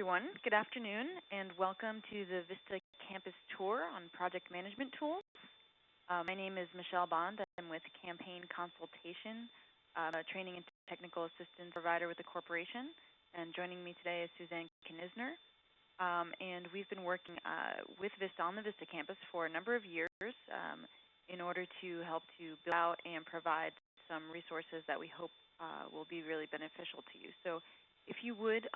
everyone. Good afternoon, and welcome to the VISTA campus tour on project management tools. My name is Michelle Bond. I'm with Campaign Consultation, a training and technical assistance provider with the corporation. And joining me today is Suzanne Knisner. And we've been working with VISTA on the VISTA campus for a number of years in order to help to build out and provide some resources that we hope will be really beneficial to you. So if you would,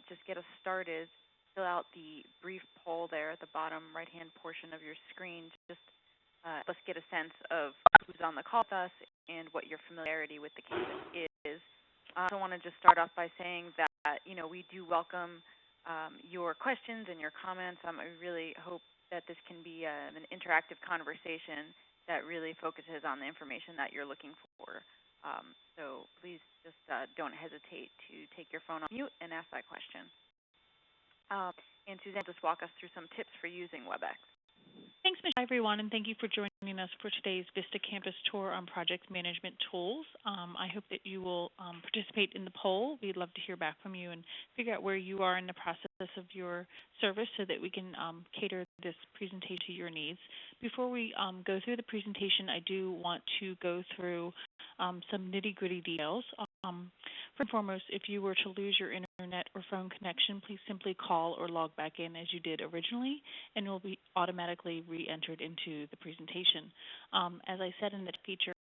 just get us started, fill out the brief poll there at the bottom right-hand portion of your screen. Just let's get a sense of who's on the call with us and what your familiarity with the campus is. I also want to just start off by saying that we do welcome your questions and your comments. I really hope that this can be an interactive conversation that really focuses on the information that you're looking for. So please just don't hesitate to take your phone off mute and ask that question. And Suzanne, just walk us through some tips for using WebEx. Thanks, Michelle, everyone, and thank you for joining us for today's VISTA campus tour on project management tools. I hope that you will participate in the poll. We'd love to hear back from you and figure out where you are in the process of your service so that we can cater this presentation to your needs. Before we go through the presentation, I do want to go through some nitty-gritty details. First and foremost, if you were to lose your internet or phone connection, please simply call or log back in as you did originally, and you'll be automatically re-entered into the presentation. As I said in the feature,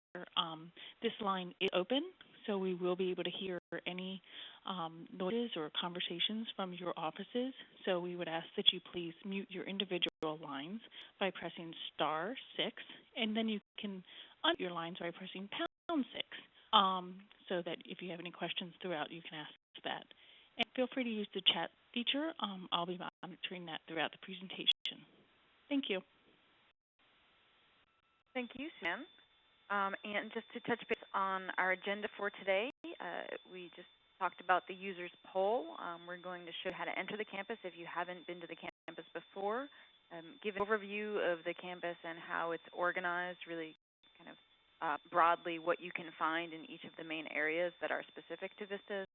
this line is open, so we will be able to hear any noises or conversations from your offices. So we would ask that you please mute your individual lines by pressing *6, and then you can unmute your lines by pressing #6. So that if you have any questions throughout, you can ask that. And feel free to use the chat feature. I'll be monitoring that throughout the presentation. Thank you. Thank you, Sam. And just to touch base on our agenda for today, we just talked about the users poll. We're going to show you how to enter the campus if you haven't been to the campus before, give an overview of the campus and how it's organized, really kind of broadly what you can find in each of the main areas that are specific to VISTA,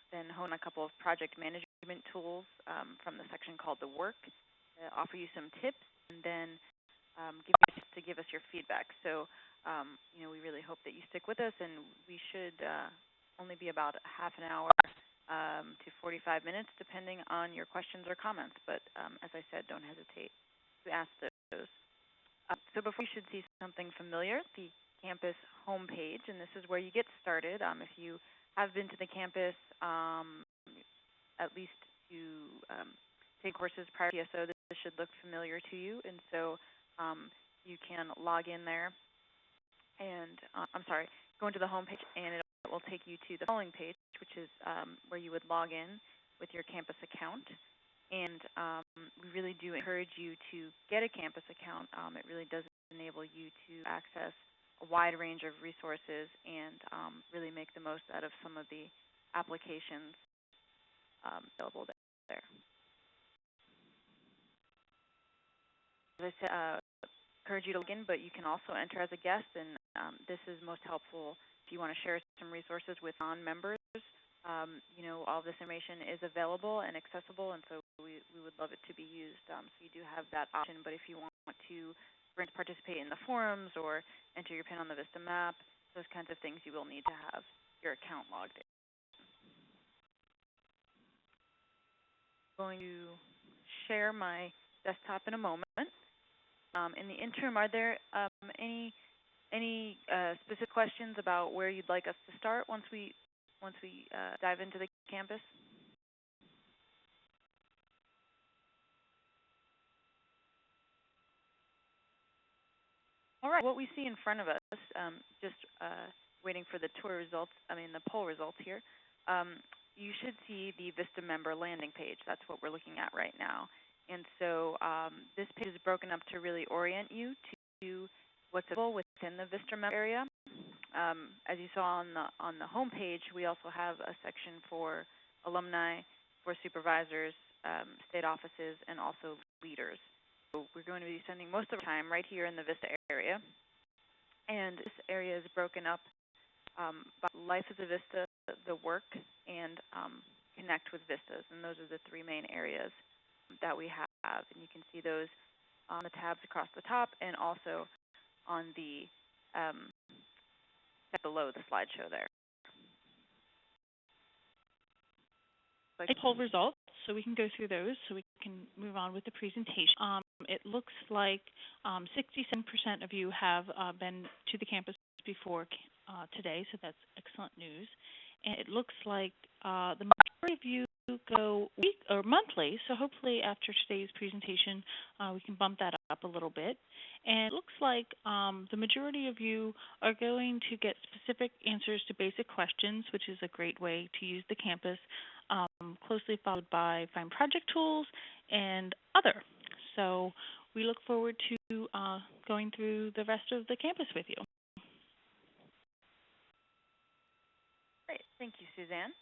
then hone a couple of project management tools from the section called the work, offer you some tips, and then give us your feedback. So we really hope that you stick with us, and we should only be about half an hour to 45 minutes, depending on your questions or comments. But as I said, don't hesitate to ask those. So before you should see something familiar, the campus homepage, and this is where you get started. If you have been to the campus at least to take courses prior to TSO, this should look familiar to you. And so you can log in there and, go into the homepage, and it will take you to the following page, which is where you would log in with your campus account. And we really do encourage you to get a campus account. It really does enable you to access a wide range of resources and really make the most out of some of the applications available there. As I said, encourage you to log in, but you can also enter as a guest, and this is most helpful if you want to share some resources with non-members. All this information is available and accessible, and so we would love it to be used. So you do have that option, but if you want to participate in the forums or enter your PIN on the VISTA map, those kinds of things, you will need to have your account logged in. I'm going to share my desktop in a moment. In the interim, are there any specific questions about where you'd like us to start once we dive into the campus? All right, what we see in front of us, just waiting for the tour results, the poll results here, you should see the VISTA member landing page. That's what we're looking at right now. And so this page is broken up to really orient you to what's available within the VISTA member area. As you saw on the home page, we also have a section for alumni, for supervisors, state offices, and also leaders. So we're going to be spending most of our time right here in the VISTA area. And this area is broken up by Life as a VISTA, the work, and VISTAs, and those are the three main areas that we have. And you can see those on the tabs across the top and also on the below the slideshow there. Poll results, so we can go through those so we can move on with the presentation. It looks like 67% of you have been to the campus before today, so that's excellent news. And it looks like the majority of you go week or monthly, so hopefully after today's presentation we can bump that up a little bit. And it looks like the majority of you are going to get specific answers to basic questions, which is a great way to use the campus, closely followed by Find Project Tools and Other. So we look forward to going through the rest of the campus with you. Great, thank you, Suzanne.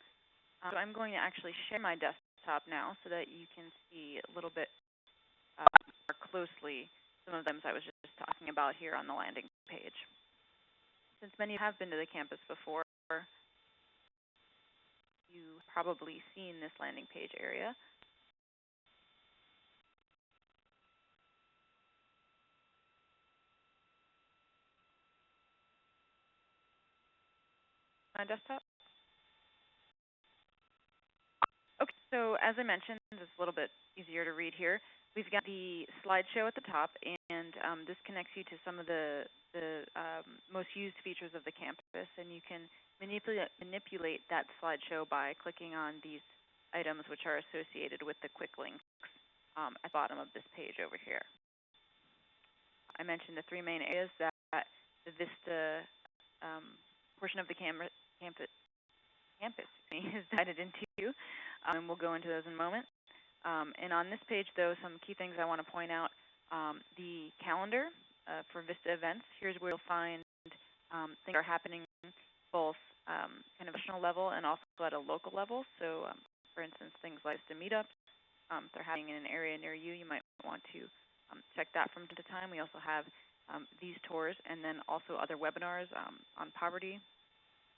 So I'm going to actually share my desktop now so that you can see a little bit more closely some of them I was just talking about here on the landing page. Since many have been to the campus before, you've probably seen this landing page area. My desktop? Okay, so as I mentioned, it's a little bit easier to read here. We've got the slideshow at the top, and this connects you to some of the most used features of the campus, and you can manipulate that slideshow by clicking on these items which are associated with the quick links at the bottom of this page over here. I mentioned the three main areas that the VISTA portion of the campus is divided into, and we'll go into those in a moment. And on this page, though, some key things I want to point out. The calendar for VISTA events. Here's where you'll find things are happening both kind of national level and also at a local level. So, for instance, things like VISTA meetups. If they're happening in an area near you, you might want to check that from time to time. We also have these tours and then also other webinars on poverty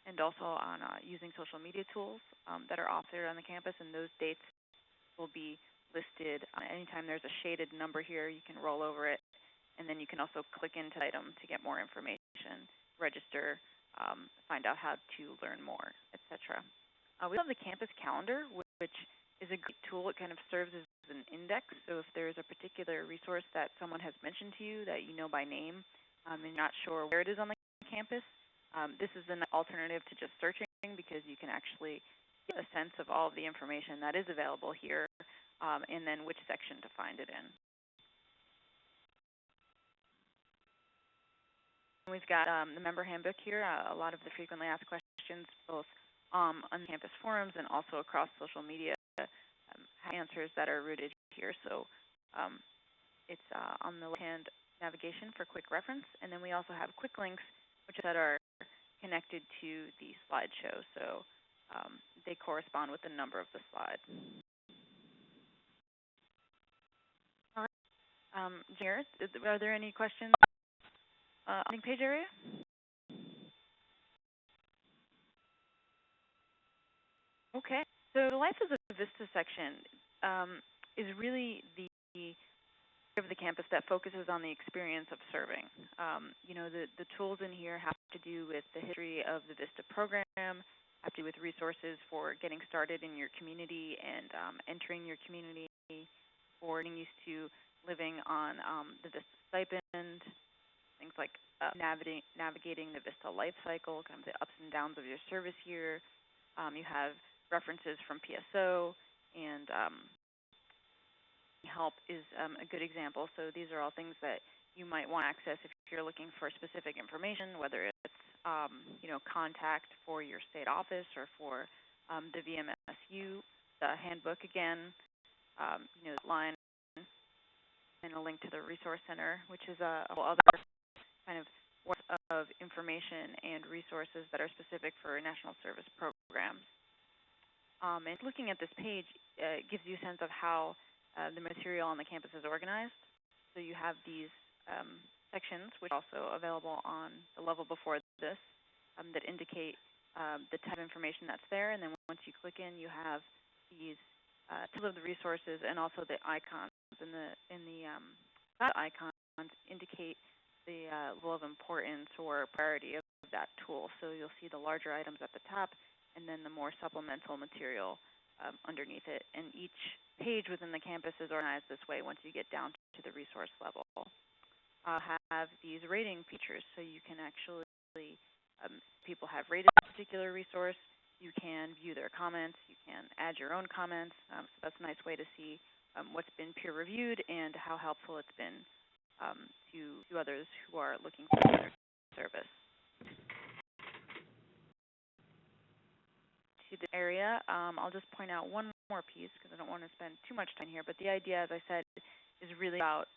and also on using social media tools that are offered on the campus, and those dates will be listed. Anytime there's a shaded number here, you can roll over it, and then you can also click into the item to get more information, register, find out how to learn more, etc. We have the campus calendar, which is a great tool. It kind of serves as an index, so if there's a particular resource that someone has mentioned to you that you know by name and you're not sure where it is on the campus, this is an alternative to just searching because you can actually get a sense of all of the information that is available here and then which section to find it in. We've got the member handbook here, a lot of the frequently asked questions both on campus forums and also across social media answers that are rooted here. So it's on the left-hand navigation for quick reference, and then we also have quick links which are connected to the slideshow. So they correspond with the number of the slide. All right. Jared, are there any questions on the page area? Okay. So the Life as a VISTA section is really the of the campus that focuses on the experience of serving. The tools in here have to do with the history of the VISTA program, have to do with resources for getting started in your community and entering your community, or getting used to living on the VISTA stipend, things like navigating the VISTA life cycle, kind of the ups and downs of your service year. You have references from PSO, and help is a good example. So these are all things that you might want to access if you're looking for specific information, whether it's contact for your state office or for the VMSU, the handbook again, line, and a link to the resource center, which is a whole other kind of worth of information and resources that are specific for national service programs. And looking at this page gives you a sense of how the material on the campus is organized. So you have these sections, which are also available on the level before this, that indicate the type of information that's there. And then once you click in, you have these tools of the resources and also the icons. That icons indicate the level of importance or priority of that tool. So you'll see the larger items at the top, and then the more supplemental material underneath it. And each page within the campus is organized this way once you get down to the resource level. I'll have these rating features, so you can actually, people have rated a particular resource, you can view their comments, you can add your own comments. So that's a nice way to see what's been peer reviewed and how helpful it's been to others who are looking for their service. To the area, I'll just point out one more piece because I don't want to spend too much time here, but the idea, as I said, is really about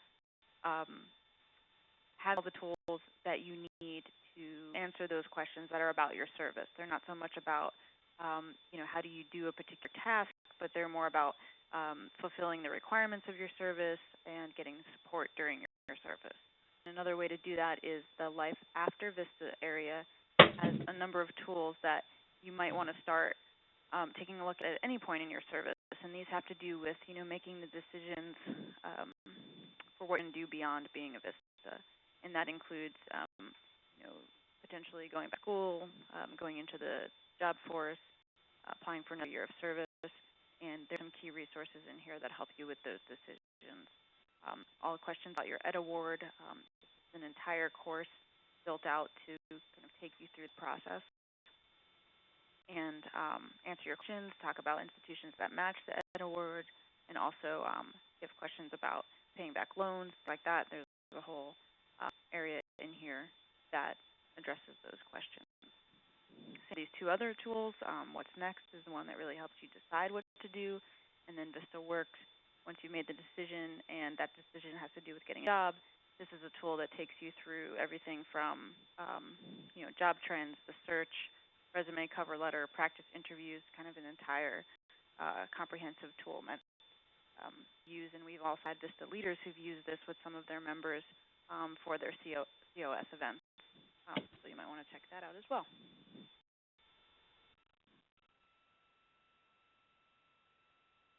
having all the tools that you need to answer those questions that are about your service. They're not so much about how do you do a particular task, but they're more about fulfilling the requirements of your service and getting support during your service. Another way to do that is the Life After VISTA area has a number of tools that you might want to start taking a look at any point in your service. And these have to do with making the decisions for what you can do beyond being a VISTA. And that includes potentially going back to school, going into the job force, applying for another year of service. And there's some key resources in here that help you with those decisions. All the questions about your Ed Award, it's an entire course built out to kind of take you through the process and answer your questions, talk about institutions that match the Ed Award, and also give questions about paying back loans, like that. There's a whole area in here that addresses those questions. So these two other tools, What's Next is the one that really helps you decide what to do, and then VISTA Works, once you've made the decision and that decision has to do with getting a job, this is a tool that takes you through everything from job trends, the search, resume, cover letter, practice interviews, kind of an entire comprehensive tool use. And we've also had VISTA leaders who've used this with some of their members for their COS events. So you might want to check that out as well.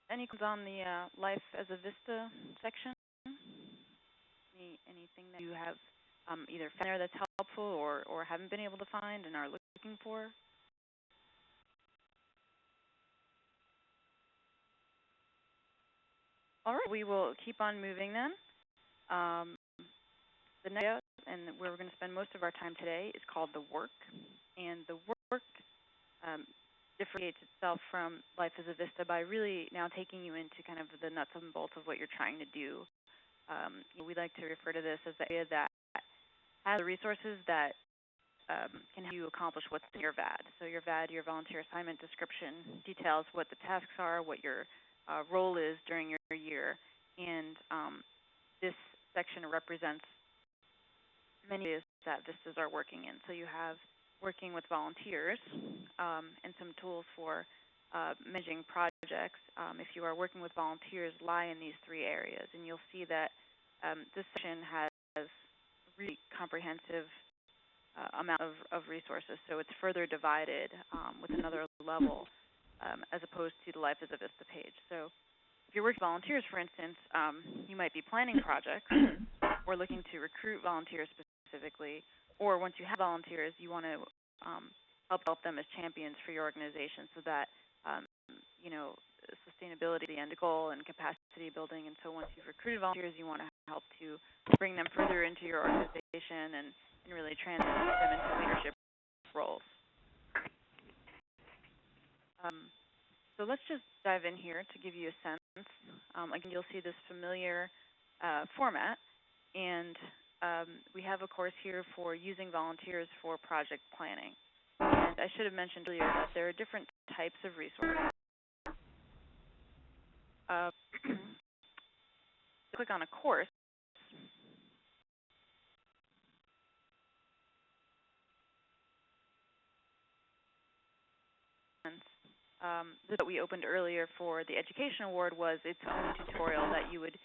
Any questions on the Life as a VISTA section? Anything that you have either found there that's helpful or haven't been able to find and are looking for? All right, we will keep on moving then. The next area, and where we're going to spend most of our time today, is called the work. And the work differentiates itself from Life as a VISTA by really now taking you into kind of the nuts and bolts of what you're trying to do. We like to refer to this as the area that has the resources that can help you accomplish what's in your VAD. So your VAD, your volunteer assignment description, details what the tasks are, what your role is during your year. And this section represents many areas that VISTAs are working in. So you have working with volunteers and some tools for managing projects. If you are working with volunteers, lie in these three areas. And you'll see that this section has really comprehensive amount of resources. So it's further divided with another level as opposed to the Life as a VISTA page. So if you're working with volunteers, for instance, you might be planning projects or looking to recruit volunteers specifically, or once you have volunteers, you want to help them as champions for your organization so that, sustainability is the end goal and capacity building. And so once you've recruited volunteers, you want to help to bring them further into your organization and really transition them into leadership roles. So let's just dive in here to give you a sense. Again, you'll see this familiar format. And we have a course here for using volunteers for project planning. And I should have mentioned earlier that there are different types of resources. Click on a course. That we opened earlier for the Education Award was its own tutorial that you would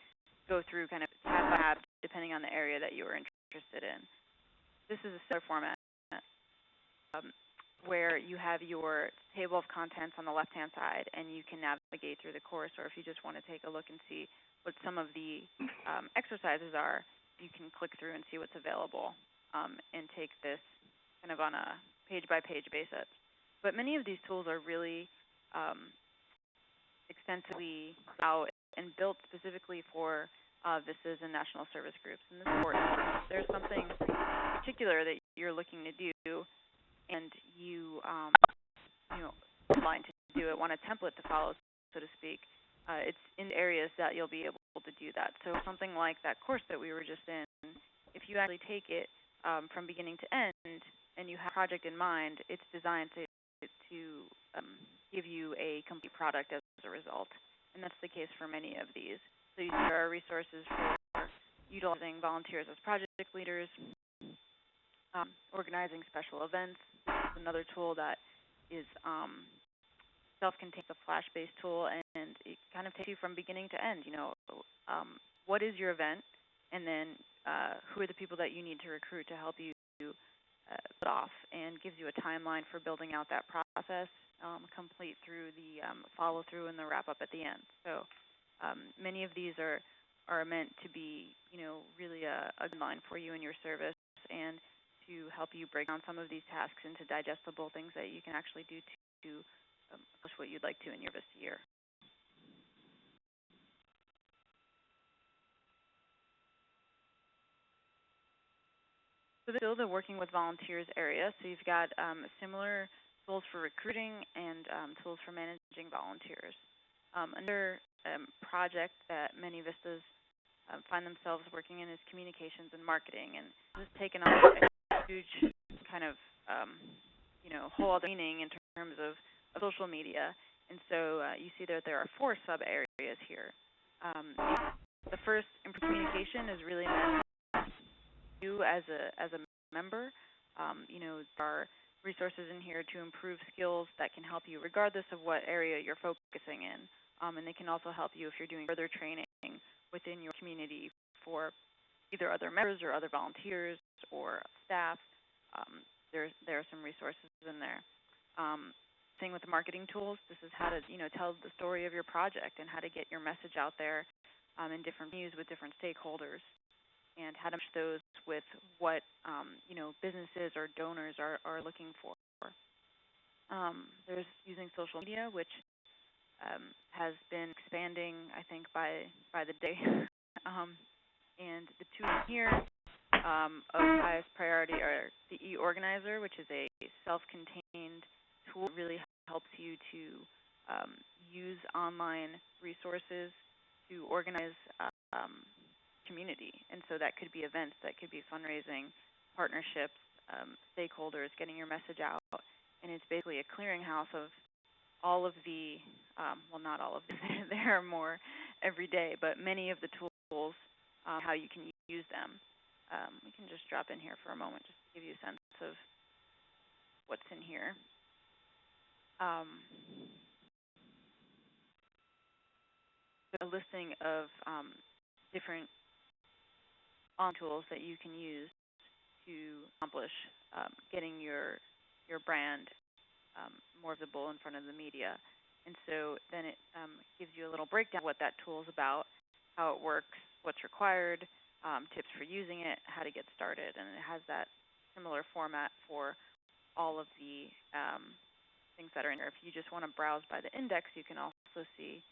go through kind of tab by tab depending on the area that you were interested in. This is a similar format. where you have your table of contents on the left-hand side, and you can navigate through the course. Or if you just want to take a look and see what some of the exercises are, you can click through and see what's available and take this kind of on a page-by-page basis. But many of these tools are really extensively out and built specifically for VISTAs and national service groups. And this is important. If there's something particular that you're looking to do, and you outline to do it, want a template to follow, so to speak, it's in areas that you'll be able to do that. So something like that course that we were just in, if you actually take it from beginning to end and you have a project in mind, it's designed to give you a complete product as a result. And that's the case for many of these. So there are resources for utilizing volunteers as project leaders, organizing special events. Another tool that is self-contained, a Flash-based tool, and it kind of takes you from beginning to end. What is your event, and then who are the people that you need to recruit to help you put off, and gives you a timeline for building out that process, complete through the follow-through and the wrap-up at the end. So many of these are meant to be, really a guideline for you in your service, and to help you break down some of these tasks into digestible things that you can actually do to accomplish what you'd like to in your VISTA year. So this is still the working with volunteers area. So you've got similar tools for recruiting and tools for managing volunteers. Another project that many VISTAs find themselves working in is communications and marketing, and this has taken on a huge kind of whole other meaning in terms of social media. And so you see that there are 4 sub areas here. The first, improved communication, is really meant you as a member. There are resources in here to improve skills that can help you regardless of what area you're focusing in. And they can also help you if you're doing further training within your community for either other members or other volunteers or staff. There are some resources in there. Same with the marketing tools. This is how to tell the story of your project and how to get your message out there in different venues with different stakeholders, and how to match those with what businesses or donors are looking for. There's using social media, which has been expanding, I think, by the day. And the 2 here of highest priority are the e-organizer, which is a self-contained tool that really helps you to use online resources to organize community. And so that could be events, that could be fundraising, partnerships, stakeholders, getting your message out. And it's basically a clearinghouse of all of the, well, not all of them, there are more every day, but many of the tools, how you can use them. We can just drop in here for a moment just to give you a sense of what's in here. A listing of different tools that you can use to accomplish getting your brand more visible in front of the media. And so then it gives you a little breakdown of what that tool is about, how it works, what's required, tips for using it, how to get started. And it has that similar format for all of the things that are in here. If you just want to browse by the index, you can also see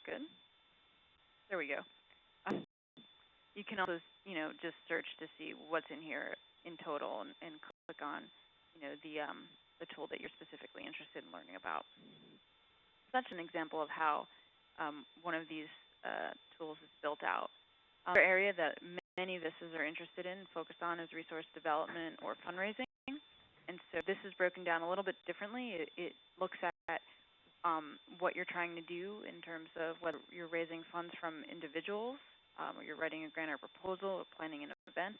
good. There we go. You can also, just search to see what's in here in total, and click on, the tool that you're specifically interested in learning about. Such an example of how one of these tools is built out. Another area that many VISTAs are interested in and focused on is resource development or fundraising. And so this is broken down a little bit differently. It looks at what you're trying to do in terms of whether you're raising funds from individuals, or you're writing a grant or proposal, or planning an event.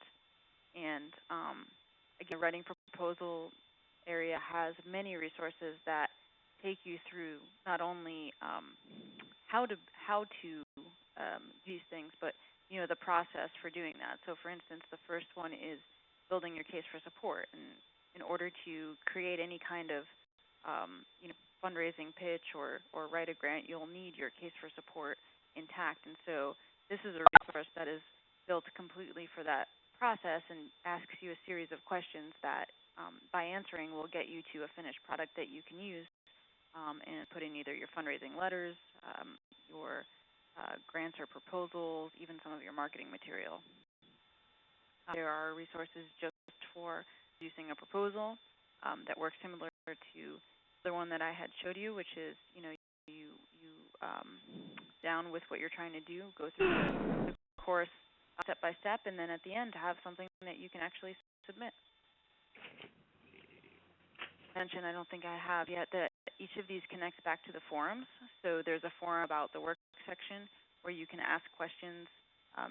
And again, writing proposal area has many resources that take you through not only how to do these things, but the process for doing that. So, for instance, the first one is building your case for support, and in order to create any kind of fundraising pitch or write a grant, you'll need your case for support intact. And so this is a resource that is built completely for that process and asks you a series of questions that, by answering, will get you to a finished product that you can use and put in either your fundraising letters, your grants or proposals, even some of your marketing material. There are resources just for producing a proposal that works similar to the one that I had showed you, which is, you down with what you're trying to do, go through the course step by step, and then at the end have something that you can actually submit. I don't think I have yet that each of these connects back to the forums. So there's a forum about the work section where you can ask questions.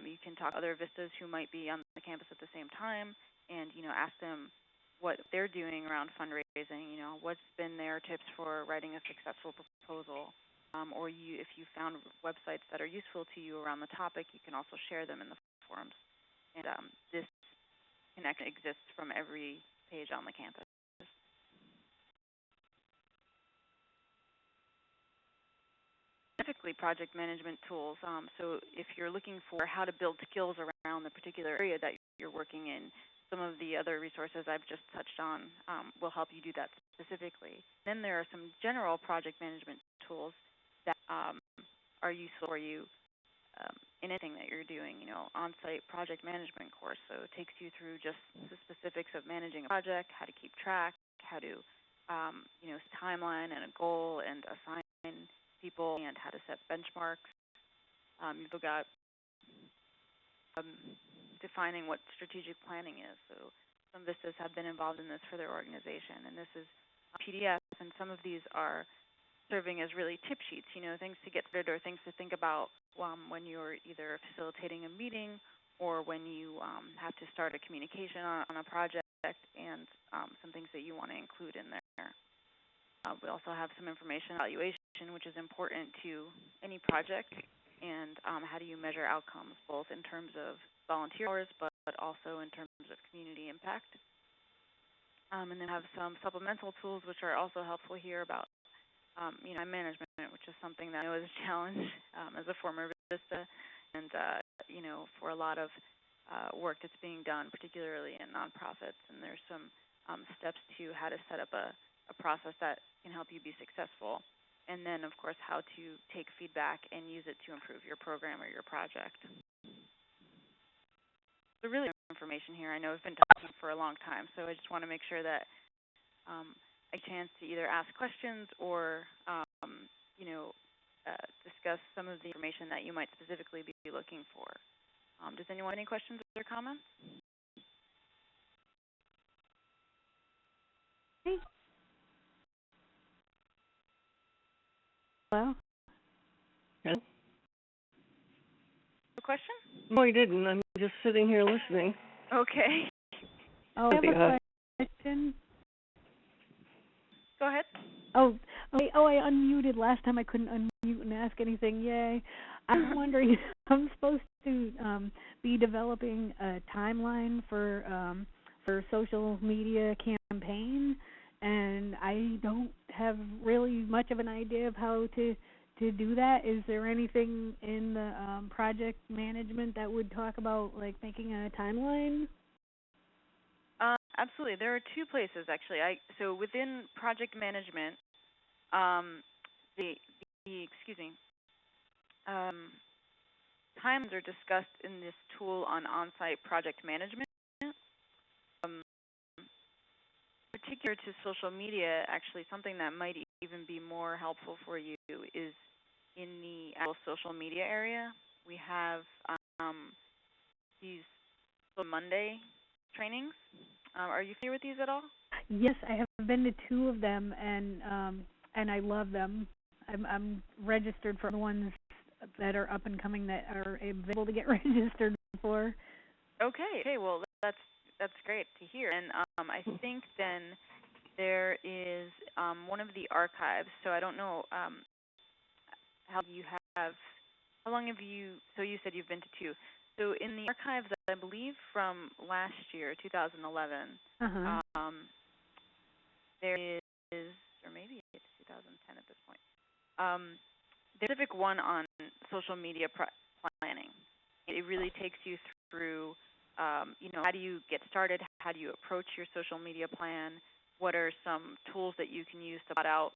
You can talk to other VISTAs who might be on the campus at the same time, and ask them what they're doing around fundraising. What's been their tips for writing a successful proposal, or if you found websites that are useful to you around the topic, you can also share them in the forums. And this connection exists from every page on the campus. Specifically, project management tools. So if you're looking for how to build skills around the particular area that you're working in, some of the other resources I've just touched on will help you do that specifically. Then there are some general project management tools that are useful for you in anything that you're doing. On-site project management course, so it takes you through just the specifics of managing a project, how to keep track, how to timeline and a goal and assign people, and how to set benchmarks. You've got defining what strategic planning is. So some VISTAs have been involved in this for their organization, and this is a PDF, and some of these are serving as really tip sheets, things to get started or things to think about when you're either facilitating a meeting or when you have to start a communication on a project, and some things that you want to include in there. We also have some information on evaluation, which is important to any project, and how do you measure outcomes, both in terms of volunteer hours, but also in terms of community impact. And then have some supplemental tools, which are also helpful here about time management, which is something that I know is a challenge as a former VISTA, and for a lot of work that's being done, particularly in nonprofits. And there's some steps to how to set up a process that can help you be successful. And then, of course, how to take feedback and use it to improve your program or your project. So really information here. I know I've been talking for a long time, so I just want to make sure that a chance to either ask questions or discuss some of the information that you might specifically be looking for. Does anyone have any questions or comments? Hello? A question? No, I didn't. I'm just sitting here listening. Okay. Oh, I have a question. Go ahead. Oh, I unmuted last time. I couldn't unmute and ask anything. Yay. I was wondering, I'm supposed to be developing a timeline for social media campaign, and I don't have really much of an idea of how to do that. Is there anything in the project management that would talk about like making a timeline? Absolutely. There are two places actually. So within project management, times are discussed in this tool on-site project management. Particular to social media, actually, something that might even be more helpful for you is in the actual social media area. We have these Monday trainings. Are you familiar with these at all? Yes, I have been to two of them, and I love them. I'm registered for the ones that are up and coming that are able to get registered for. Okay. Well, that's great to hear. And I think then there is one of the archives. So I don't know how you how long have you, so you said you've been to two. So in the archives, I believe from last year, 2011, there is, or maybe it's 2010 at this point, there's a specific one on social media planning. It really takes you through, how do you get started? How do you approach your social media plan? What are some tools that you can use to plot out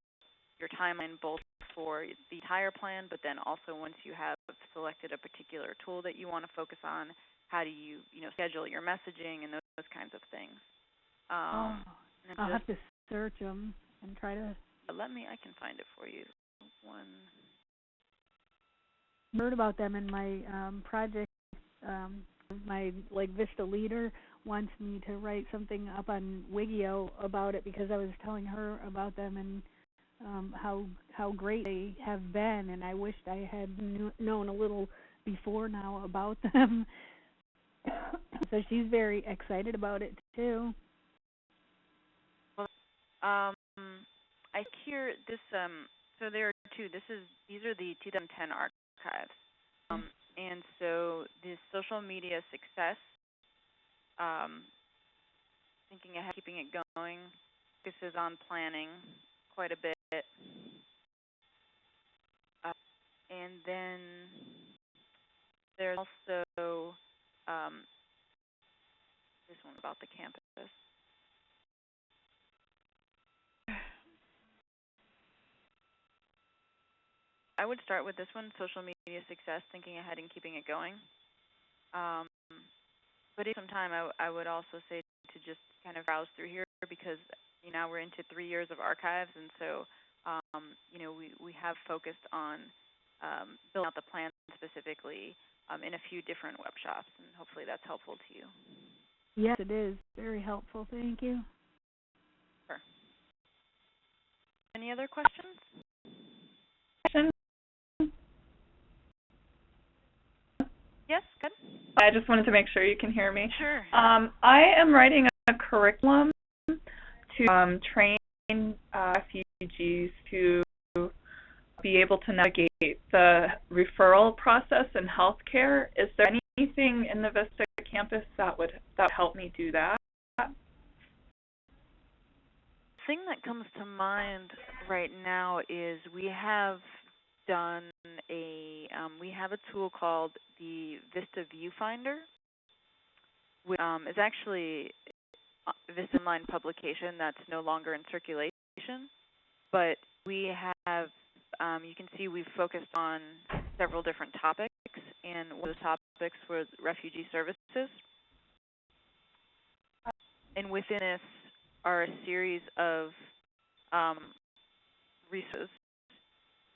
your timeline, both for the entire plan, but then also once you have selected a particular tool that you want to focus on, how do you, schedule your messaging and those kinds of things. I'll have to search them and try to. I can find it for you. Heard about them in my project. My VISTA leader wants me to write something up on Wigio about it because I was telling her about them and how great they have been, and I wished I had known a little before now about them. So she's very excited about it too. Well, I hear this. So there are two. These are the 2010 archives, and so this social media success. Thinking ahead, keeping it going. This is on planning quite a bit. And then there's also this one about the campus. I would start with this one, social media success, thinking ahead and keeping it going. But if some time, I would also say to just kind of browse through here because now we're into 3 years of archives, and so we have focused on building out the plan specifically in a few different web shops, and hopefully that's helpful to you. Yes, it is. Very helpful. Thank you. Sure. Any other questions? Yes, good. I just wanted to make sure you can hear me. Sure. I am writing a curriculum to train refugees to be able to navigate the referral process in healthcare. Is there anything in the VISTA campus that would help me do that? The thing that comes to mind right now is we have done we have a tool called the VISTA Viewfinder, which is actually a VISTA online publication that's no longer in circulation, but we have, you can see we've focused on several different topics, and one of those topics was refugee services. And within this are a series of resources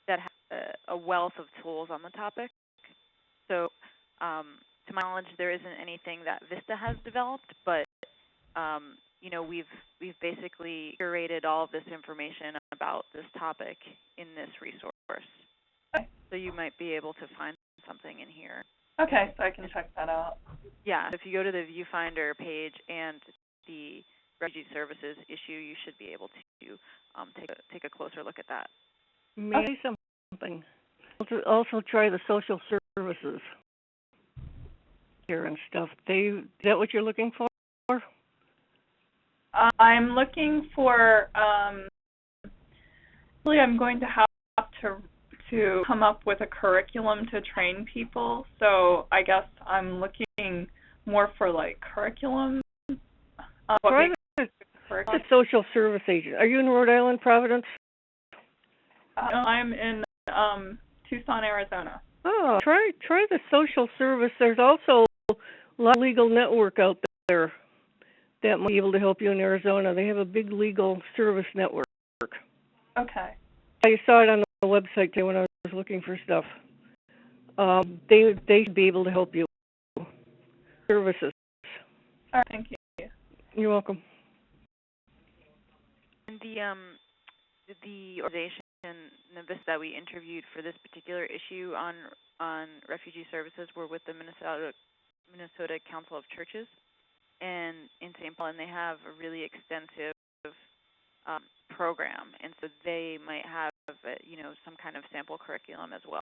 that have a wealth of tools on the topic. So, to my knowledge, there isn't anything that VISTA has developed, but we've basically curated all of this information about this topic in this resource. Okay. So you might be able to find something in here. Okay, so I can check that out. Yeah, if you go to the Viewfinder page and the refugee services issue, you should be able to take a closer look at that. Maybe something. Also try the social services here and stuff. Is that what you're looking for? I'm looking for. Really, I'm going to have to come up with a curriculum to train people. So I guess I'm looking more for curriculum. Try the social service agent. Are you in Rhode Island, Providence? I'm in Tucson, Arizona. Oh, try the social service. There's also a lot of legal network out there that might be able to help you in Arizona. They have a big legal service network. Okay. I saw it on the website today when I was looking for stuff. They should be able to help you. Services. All right, thank you. You're welcome. And the organization VISTA that we interviewed for this particular issue on refugee services were with the Minnesota Council of Churches and in St. Paul, and they have a really extensive program, and so they might have some kind of sample curriculum as well.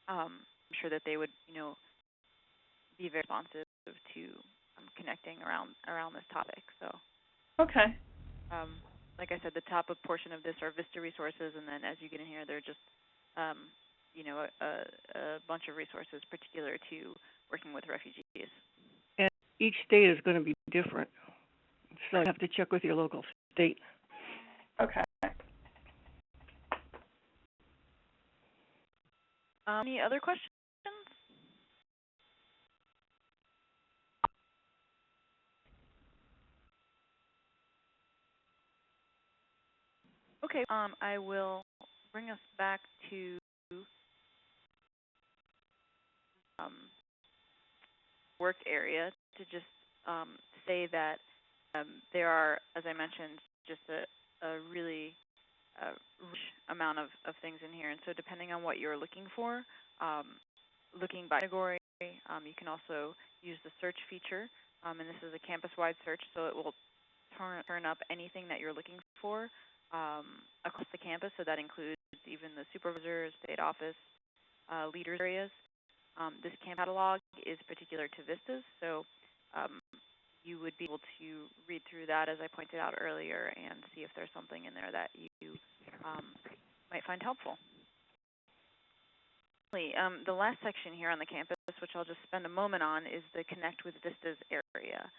I'm sure that they would, be very responsive to connecting around this topic. So, Okay. like I said, the top of portion of this are VISTA resources, and then as you get in here, they're just, a bunch of resources particular to working with refugees. And each state is going to be different, so you have to check with your local state. Okay. Any other questions? Okay, I will bring us back to work area to just say that there are, as I mentioned, just a really rich amount of things in here. And so depending on what you're looking for, looking by category, you can also use the search feature. And this is a campus-wide search, so it will turn up anything that you're looking for across the campus. So that includes even the supervisors, state office, leaders areas. This camp catalog is particular to VISTAs, so you would be able to read through that, as I pointed out earlier, and see if there's something in there that you might find helpful. The last section here on the campus, which I'll just spend a moment on, is the Connect with VISTAs area,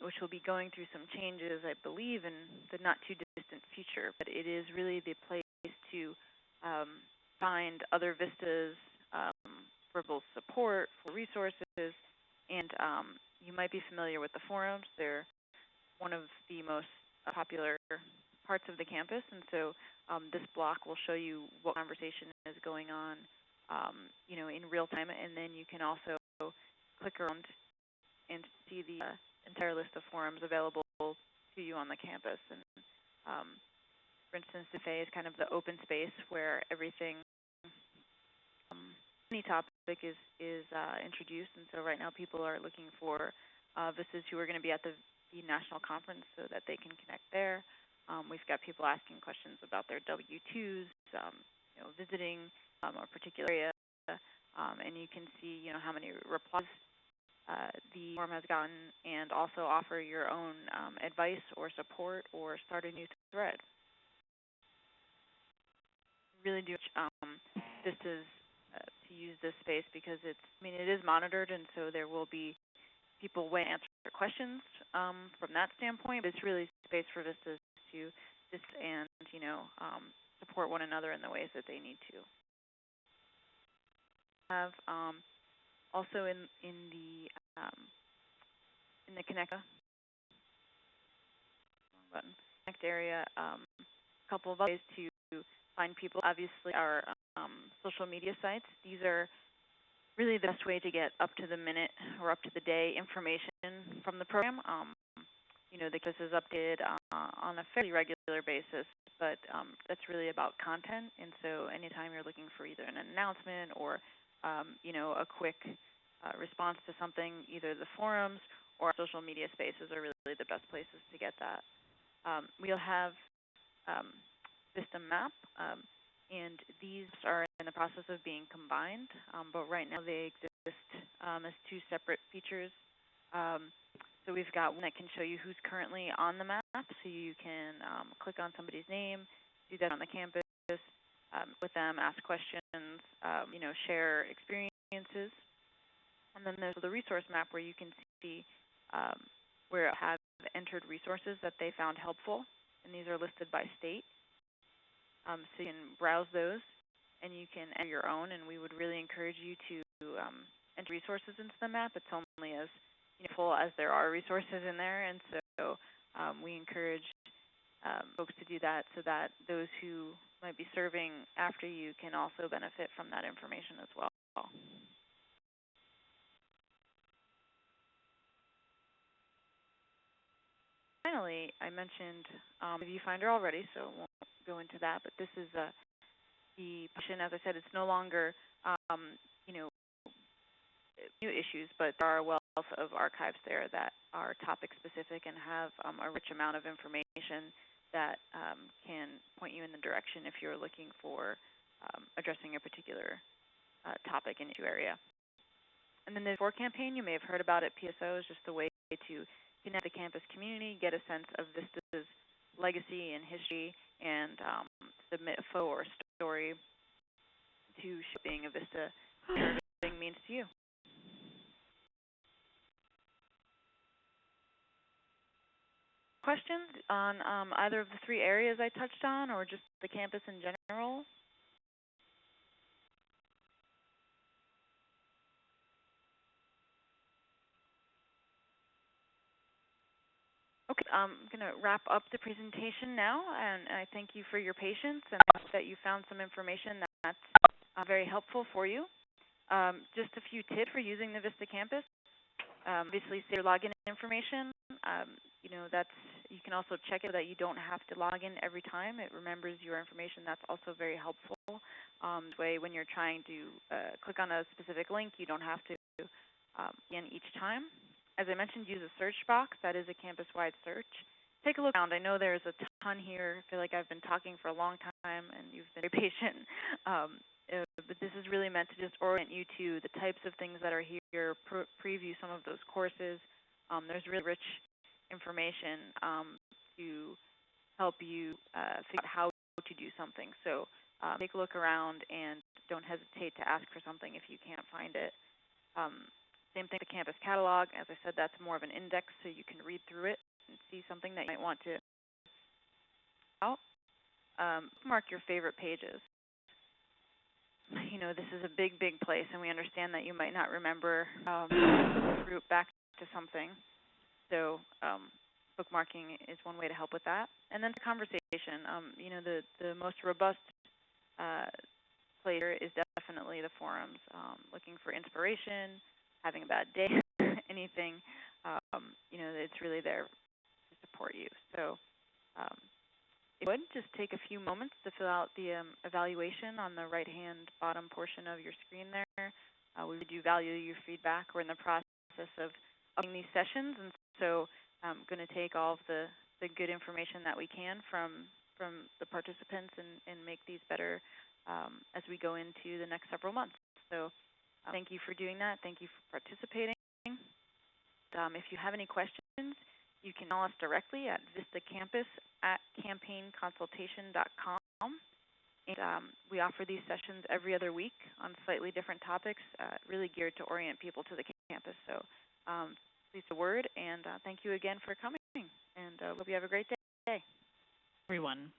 which will be going through some changes, I believe, in the not-too-distant future. But it is really the place to find other VISTAs for both support, for resources, and you might be familiar with the forums. They're one of the most popular parts of the campus, and so this block will show you what conversation is going on, in real time, and then you can also click around and see the entire list of forums available to you on the campus. And for instance, the FA is kind of the open space where everything, any topic is introduced, and so right now people are looking for VISTAs who are going to be at the national conference so that they can connect there. We've got people asking questions about their W-2s, visiting a particular area, and you can see, how many replies the forum has gotten, and also offer your own advice or support or start a new thread. Really do VISTAs to use this space because it is monitored, and so there will be people waiting to answer questions from that standpoint. But it's really a space for VISTAs to and support one another in the ways that they need to. Have also in the Connect area, a couple of ways to find people. Obviously, our social media sites. These are really the best way to get up to the minute or up to the day information from the program. The campus is updated on a fairly regular basis, but that's really about content. And so anytime you're looking for either an announcement or a quick response to something, either the forums or social media spaces are really the best places to get that. We'll have VISTA map, and these are in the process of being combined, but right now they exist as two separate features. So we've got one that can show you who's currently on the map, so you can click on somebody's name, do that on the campus with them, ask questions, share experiences. And then there's the resource map where you can see where it has entered resources that they found helpful, and these are listed by state. So you can browse those, and you can enter your own, and we would really encourage you to enter resources into the map. It's only as full as there are resources in there, and so we encourage folks to do that so that those who might be serving after you can also benefit from that information as well. Finally, I mentioned the viewfinder already, so I won't go into that, but this is the position. As I said, it's no longer new issues, but there are a wealth of archives there that are topic specific and have a rich amount of information that can point you in the direction if you're looking for addressing a particular topic in your area. And then the For campaign, you may have heard about it. PSO is just a way to connect the campus community, get a sense of VISTA's legacy and history, and submit a photo or story to being a VISTA and what everything means to you. Questions on either of the three areas I touched on, or just the campus in general? Okay, I'm going to wrap up the presentation now, and I thank you for your patience and that you found some information that's very helpful for you. Just a few tips for using the VISTA campus. Obviously, save your login information. You can also check it so that you don't have to log in every time. It remembers your information. That's also very helpful. This way, when you're trying to click on a specific link, you don't have to in each time. As I mentioned, use a search box. That is a campus-wide search. Take a look around. I know there's a ton here. I feel like I've been talking for a long time, and you've been very patient. But this is really meant to just orient you to the types of things that are here, preview some of those courses. There's really rich information to help you figure out how to do something. So take a look around and don't hesitate to ask for something if you can't find it. Same thing with the campus catalog. As I said, that's more of an index, so you can read through it and see something that you might want to mark your favorite pages. This is a big, big place, and we understand that you might not remember route back to something. So bookmarking is one way to help with that. And then the conversation. The most robust place is definitely the forums. Looking for inspiration, having a bad day, anything, it's really there to support you. So if you would, just take a few moments to fill out the evaluation on the right-hand bottom portion of your screen there. We do value your feedback. We're in the process of updating these sessions, and so I'm going to take all of the good information that we can from the participants and make these better as we go into the next several months. So thank you for doing that. Thank you for participating. If you have any questions, you can email us directly at vistacampus@campaignconsultation.com. And we offer these sessions every other week on slightly different topics, really geared to orient people to the campus. So please the word, and thank you again for coming. And hope you have a great day. Everyone.